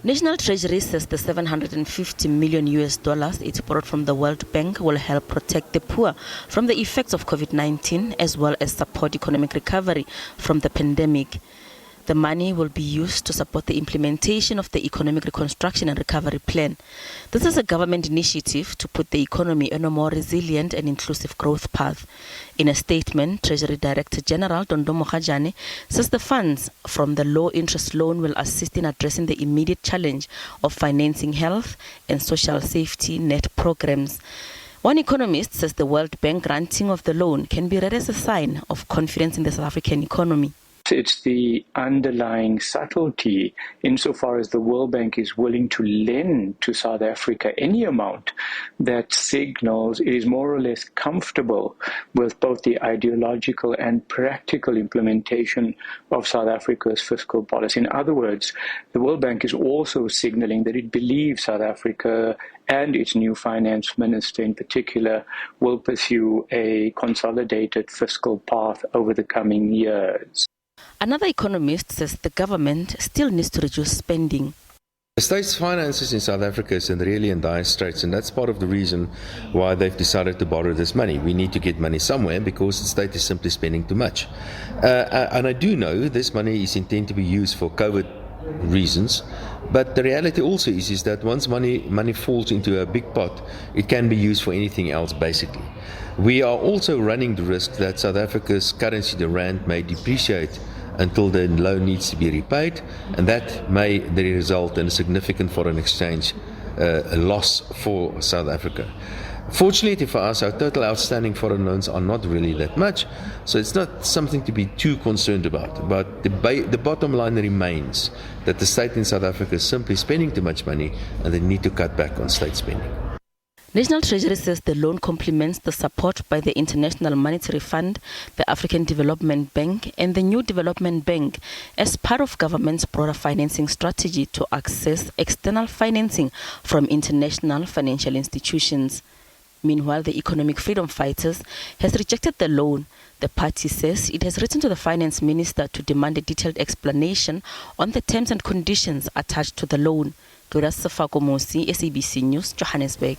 National Treasury says the $750 million it borrowed from the World Bank will help protect the poor from the effects of COVID-19 as well as support economic recovery from the pandemic. The money will be used to support the implementation of the Economic Reconstruction and Recovery Plan. This is a government initiative to put the economy on a more resilient and inclusive growth path. In a statement, Treasury Director General Dondo Mokgajane says the funds from the low-interest loan will assist in addressing the immediate challenge of financing health and social safety net programs. One economist says the World Bank granting of the loan can be read as a sign of confidence in the South African economy. It's the underlying subtlety insofar as the World Bank is willing to lend to South Africa any amount that signals it is more or less comfortable with both the ideological and practical implementation of South Africa's fiscal policy. In other words, the World Bank is also signaling that it believes South Africa and its new finance minister in particular will pursue a consolidated fiscal path over the coming years. Another economist says the government still needs to reduce spending. The state's finances in South Africa is really in dire straits, and that's part of the reason why they've decided to borrow this money. We need to get money somewhere because the state is simply spending too much. And I do know this money is intended to be used for COVID reasons, but the reality also is that once money falls into a big pot, it can be used for anything else basically. We are also running the risk that South Africa's currency, the rand, may depreciate until the loan needs to be repaid, and that may result in a significant foreign exchange loss for South Africa. Fortunately for us, our total outstanding foreign loans are not really that much, so it's not something to be too concerned about. But the bottom line remains that the state in South Africa is simply spending too much money and they need to cut back on state spending. National Treasury says the loan complements the support by the International Monetary Fund, the African Development Bank, and the New Development Bank as part of government's broader financing strategy to access external financing from international financial institutions. Meanwhile, the Economic Freedom Fighters has rejected the loan. The party says it has written to the finance minister to demand a detailed explanation on the terms and conditions attached to the loan. Gloria Sefako Mosi, SABC News, Johannesburg.